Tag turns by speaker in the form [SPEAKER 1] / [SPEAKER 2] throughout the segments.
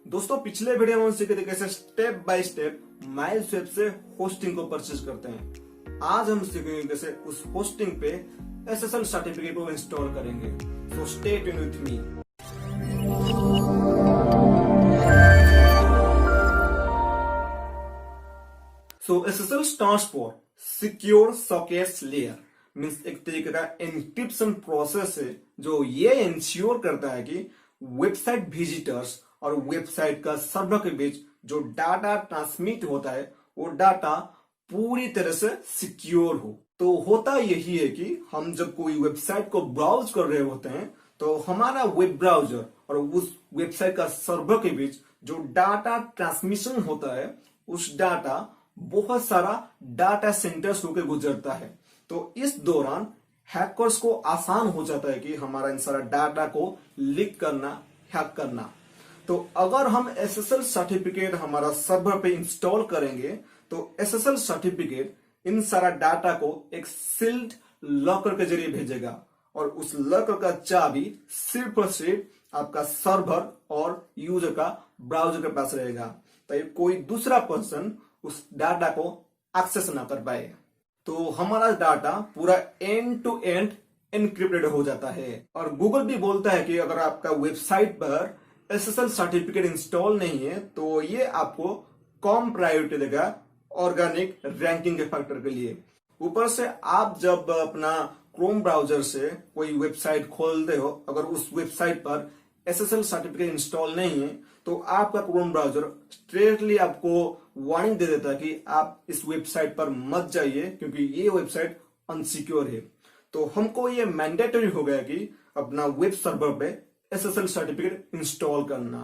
[SPEAKER 1] दोस्तों पिछले वीडियो में हम सीखे थे कैसे स्टेप बाय स्टेप माइलस्वेप से होस्टिंग को परचेज करते हैं। आज हम सीखेंगे कैसे उस होस्टिंग पे एसएसएल सर्टिफिकेट को इंस्टॉल करेंगे। So stay tuned with me. So SSL stands for secure sockets layer, means एक तरीके का एन्क्रिप्शन प्रोसेस है जो ये इंश्योर करता है कि वेबसाइट विजिटर्स और वेबसाइट का सर्वर के बीच जो डाटा ट्रांसमिट होता है वो डाटा पूरी तरह से सिक्योर हो। तो होता यही है कि हम जब कोई वेबसाइट को ब्राउज कर रहे होते हैं तो हमारा वेब ब्राउजर और उस वेबसाइट का सर्वर के बीच जो डाटा ट्रांसमिशन होता है उस डाटा बहुत सारा डाटा सेंटर्स होकर गुजरता है। तो इस दौरान हैकर्स को आसान हो जाता है कि हमारा इन सारा डाटा को लीक करना, हैक करना। तो अगर हम एसएसएल सर्टिफिकेट हमारा सर्वर पे इंस्टॉल करेंगे तो एसएसएल सर्टिफिकेट इन सारा डाटा को एक सील्ड लॉकर के जरिए भेजेगा और उस लॉकर का चाबी सिर्फ और सिर्फ आपका सर्वर और यूजर का ब्राउजर के पास रहेगा, ताकि कोई दूसरा पर्सन उस डाटा को एक्सेस ना कर पाए। तो हमारा डाटा पूरा एंड टू एंड एनक्रिप्टेड हो जाता है। और गूगल भी बोलता है कि अगर आपका वेबसाइट पर एसएसएल सर्टिफिकेट इंस्टॉल नहीं है तो ये आपको कम प्रायोरिटी देगा ऑर्गेनिक रैंकिंग के फैक्टर के लिए। ऊपर से आप जब अपना क्रोम ब्राउजर से कोई वेबसाइट खोलते हो, अगर उस वेबसाइट पर एसएसएल सर्टिफिकेट इंस्टॉल नहीं है तो आपका क्रोम ब्राउजर स्ट्रेटली आपको वार्निंग दे देता है कि आप इस वेबसाइट पर मत जाइए क्योंकि ये वेबसाइट अनसिक्योर है। तो हमको ये मैंडेटरी हो गया कि अपना वेब सर्वर पे एसएसएल सर्टिफिकेट इंस्टॉल करना।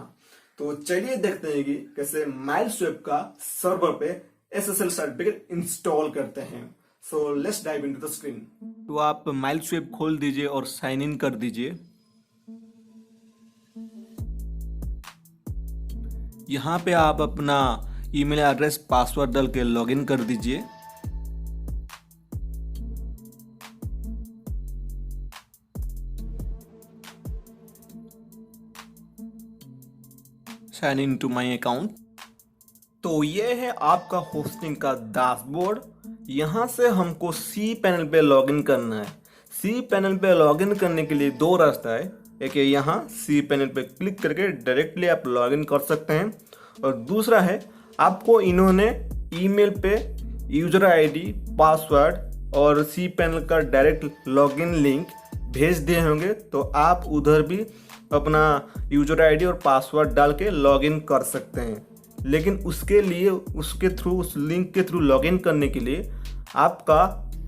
[SPEAKER 1] तो चलिए देखते हैं कि कैसे माइलस्वेप का सर्वर पे एसएसएल सर्टिफिकेट इंस्टॉल करते हैं। So let's dive into the screen. तो आप माइलस्वेप खोल दीजिए और साइन इन कर दीजिए। यहां पे आप अपना ईमेल एड्रेस पासवर्ड डाल के लॉगिन कर दीजिए। Sign in to my account. तो ये है आपका होस्टिंग का डैशबोर्ड। यहां से हमको सी पैनल पे लॉगिन करना है। सी पैनल पे लॉगिन करने के लिए दो रास्ता है। एक है यहाँ सी पैनल पे क्लिक करके डायरेक्टली आप लॉगिन कर सकते हैं, और दूसरा है आपको इन्होंने ईमेल पे यूजर आईडी, पासवर्ड और सी पैनल का डायरेक्ट लॉगिन लिंक भेज दिए होंगे, तो आप उधर भी अपना यूजर आईडी और पासवर्ड डाल के लॉगिन कर सकते हैं। लेकिन उसके लिए उसके थ्रू उस लिंक के थ्रू लॉगिन करने के लिए आपका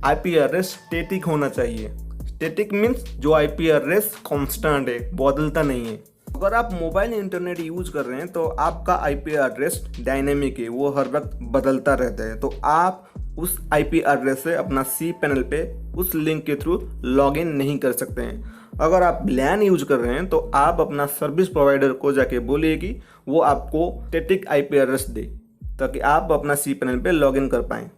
[SPEAKER 1] आईपी एड्रेस स्टैटिक होना चाहिए। स्टैटिक मीन्स जो आईपी एड्रेस कांस्टेंट है, बदलता नहीं है। अगर आप मोबाइल इंटरनेट यूज कर रहे हैं तो आपका आईपी एड्रेस डायनेमिक है, वो हर वक्त बदलता रहता है। तो आप उस आईपी एड्रेस से अपना सी पैनल पे उस लिंक के थ्रू लॉगिन नहीं कर सकते हैं। अगर आप लैन यूज कर रहे हैं तो आप अपना सर्विस प्रोवाइडर को जाके बोलिए कि वो आपको स्टैटिक आईपी एड्रेस दे, ताकि आप अपना सी पैनल पे लॉगिन कर पाएँ।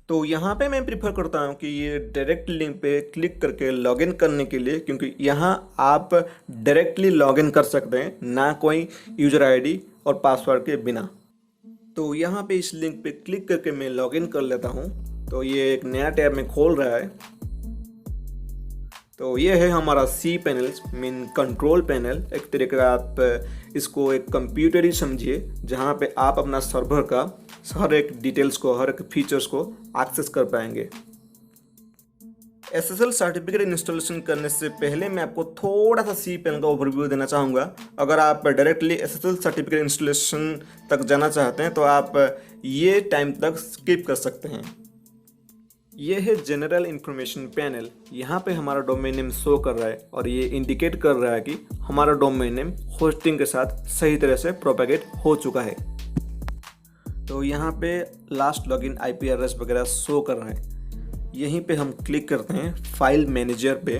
[SPEAKER 1] तो यहाँ पे मैं प्रीफर करता हूँ कि ये डायरेक्ट लिंक पे क्लिक करके लॉगिन करने के लिए, क्योंकि यहाँ आप डायरेक्टली लॉगिन कर सकते हैं, ना कोई यूजर आईडी और पासवर्ड के बिना। तो यहाँ पे इस लिंक पे क्लिक करके मैं लॉगिन कर लेता हूँ। तो ये एक नया टैब में खोल रहा है। तो ये है हमारा C panel, mean control panel. एक तरीके का आप इसको एक कंप्यूटर ही समझिए, जहाँ पे आप अपना सर्वर का हर एक डिटेल्स को, हर एक फीचर्स को एक्सेस कर पाएंगे। एसएसएल सर्टिफिकेट इंस्टॉलेशन करने से पहले मैं आपको थोड़ा सा सी पैनल का ओवरव्यू देना चाहूँगा। अगर आप डायरेक्टली एसएसएल सर्टिफिकेट इंस्टॉलेशन तक जाना चाहते हैं तो आप ये टाइम तक स्किप कर सकते हैं। ये है जनरल इंफॉर्मेशन पैनल। यहाँ पे हमारा डोमेन नेम शो कर रहा है और ये इंडिकेट कर रहा है कि हमारा डोमेन नेम होस्टिंग के साथ सही तरह से प्रोपेगेट हो चुका है। तो यहाँ पे लास्ट लॉगिन आईपी एड्रेस वगैरह शो कर रहा है। यहीं पे हम क्लिक करते हैं फाइल मैनेजर पे।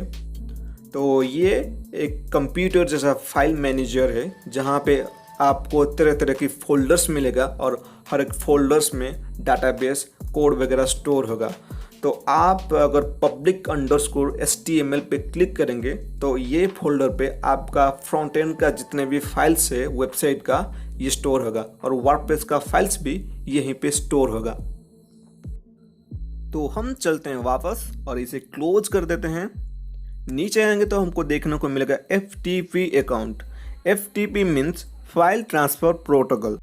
[SPEAKER 1] तो ये एक कंप्यूटर जैसा फाइल मैनेजर है, जहाँ पे आपको तरह तरह की फोल्डर्स मिलेगा और हर एक फोल्डर्स में डाटाबेस कोड वगैरह स्टोर होगा। तो आप अगर public_html पे क्लिक करेंगे तो ये फोल्डर पे आपका फ्रंट एंड का जितने भी फाइल्स है वेबसाइट का ये स्टोर होगा और वर्डप्रेस का फाइल्स भी यहीं पे स्टोर होगा। तो हम चलते हैं वापस और इसे क्लोज कर देते हैं। नीचे आएंगे तो हमको देखने को मिलेगा FTP account. FTP means file transfer protocol.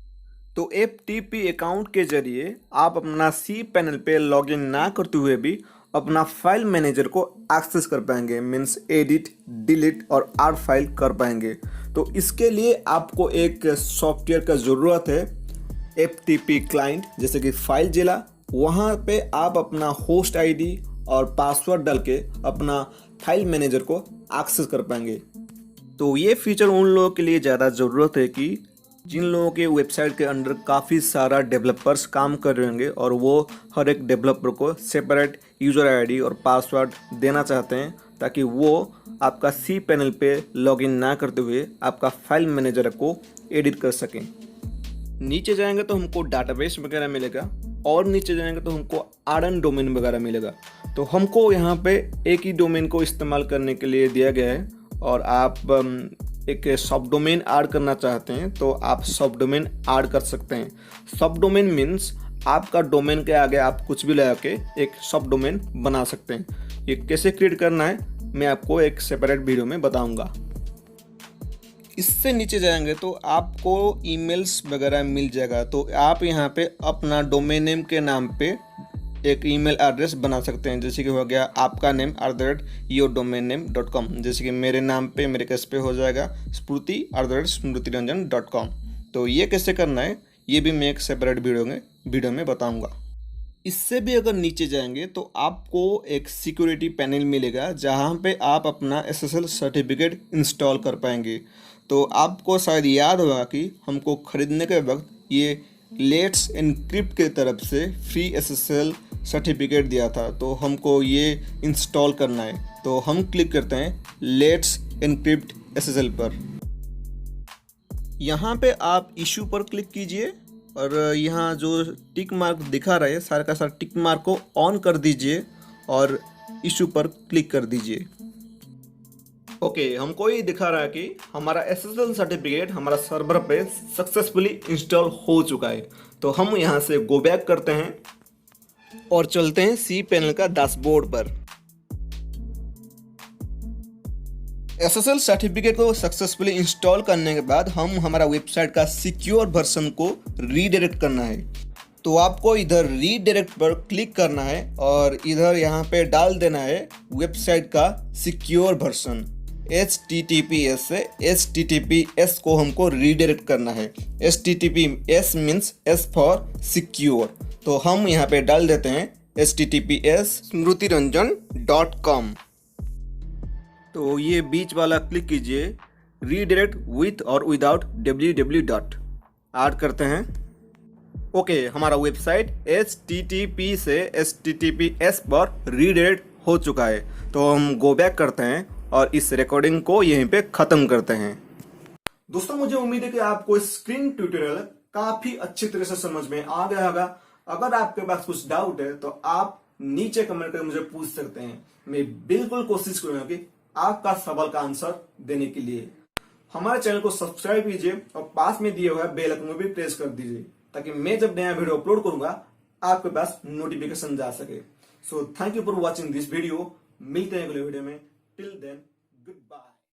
[SPEAKER 1] तो FTP अकाउंट के जरिए आप अपना cPanel पे लॉगिन ना करते हुए भी अपना फाइल मैनेजर को एक्सेस कर पाएंगे, मीन्स एडिट, डिलीट और आर फाइल कर पाएंगे। तो इसके लिए आपको एक सॉफ्टवेयर का ज़रूरत है, FTP क्लाइंट, जैसे कि फाइल जिला। वहाँ पे आप अपना होस्ट आईडी और पासवर्ड डाल के अपना फाइल मैनेजर को एक्सेस कर पाएंगे। तो ये फीचर उन लोगों के लिए ज़्यादा ज़रूरत है कि जिन लोगों के वेबसाइट के अंदर काफ़ी सारा डेवलपर्स काम कर रहे होंगे और वो हर एक डेवलपर को सेपरेट यूज़र आईडी और पासवर्ड देना चाहते हैं, ताकि वो आपका cPanel पे लॉगिन ना करते हुए आपका फाइल मैनेजर को एडिट कर सकें। नीचे जाएंगे तो हमको डाटाबेस वगैरह मिलेगा और नीचे जाएंगे तो हमको RN डोमेन वगैरह मिलेगा। तो हमको यहाँ पे एक ही डोमेन को इस्तेमाल करने के लिए दिया गया है और आप एक सब डोमेन ऐड करना चाहते हैं तो आप सब डोमेन ऐड कर सकते हैं। सब डोमेन मीन्स आपका डोमेन के आगे आप कुछ भी लगा के एक सब डोमेन बना सकते हैं। ये कैसे क्रिएट करना है मैं आपको एक सेपरेट वीडियो में बताऊंगा। इससे नीचे जाएंगे तो आपको ईमेल्स वगैरह मिल जाएगा। तो आप यहाँ पे अपना डोमेन नेम के नाम पे एक ईमेल एड्रेस बना सकते हैं, जैसे कि हो गया आपका नेम @yourdomainname.com। जैसे कि मेरे नाम पे, मेरे केस पे हो जाएगा स्मृति @smrutiranjan.com। तो ये कैसे करना है ये भी मैं एक सेपरेट वीडियो में बताऊंगा। इससे भी अगर नीचे जाएंगे तो आपको एक सिक्योरिटी पैनल मिलेगा जहाँ पे आप अपना SSL सर्टिफिकेट इंस्टॉल कर पाएंगे। तो आपको शायद याद होगा कि हमको ख़रीदने के वक्त ये लेट्स एनक्रिप्ट की तरफ से फ्री SSL सर्टिफिकेट दिया था, तो हमको ये इंस्टॉल करना है। तो हम क्लिक करते हैं लेट्स एनक्रिप्ट SSL पर। यहाँ पे आप इशू पर क्लिक कीजिए और यहाँ जो टिक मार्क दिखा रहा है सारे का सारा टिक मार्क को ऑन कर दीजिए और इशू पर क्लिक कर दीजिए। ओके, हमको ये दिखा रहा है कि हमारा SSL सर्टिफिकेट हमारा सर्वर पे सक्सेसफुली इंस्टॉल हो चुका है। तो हम यहाँ से गो बैक करते हैं और चलते हैं cPanel का डैशबोर्ड पर। SSL सर्टिफिकेट को सक्सेसफुली इंस्टॉल करने के बाद हम हमारा वेबसाइट का सिक्योर वर्जन को रीडायरेक्ट करना है। तो आपको इधर रीडायरेक्ट पर क्लिक करना है और इधर यहाँ पे डाल देना है वेबसाइट का सिक्योर वर्जन। HTTPS से HTTPS को हमको रीडायरेक्ट करना है। HTTPS means S for secure. तो हम यहाँ पे डाल देते हैं https smrutiranjan.com। तो ये बीच वाला क्लिक कीजिए, रीडायरेक्ट विथ और विदाउट www. ऐड करते हैं। ओके, हमारा वेबसाइट HTTP से HTTPS पर रीडायरेक्ट हो चुका है। तो हम गो बैक करते हैं और इस रिकॉर्डिंग को यहीं पे ख़त्म करते हैं। दोस्तों, मुझे उम्मीद है कि आपको स्क्रीन ट्यूटोरियल काफ़ी अच्छी तरह से समझ में आ गया होगा। अगर आपके पास कुछ डाउट है तो आप नीचे कमेंट करके मुझे पूछ सकते हैं। मैं बिल्कुल कोशिश करूंगा कि आपका सवाल का आंसर देने के लिए। हमारे चैनल को सब्सक्राइब कीजिए और पास में दिए हुए बेल आइकन को भी प्रेस कर दीजिए, ताकि मैं जब नया वीडियो अपलोड करूंगा आपके पास नोटिफिकेशन जा सके। So thank you for watching this video. मिलते हैं अगले वीडियो में। Till then, good bye.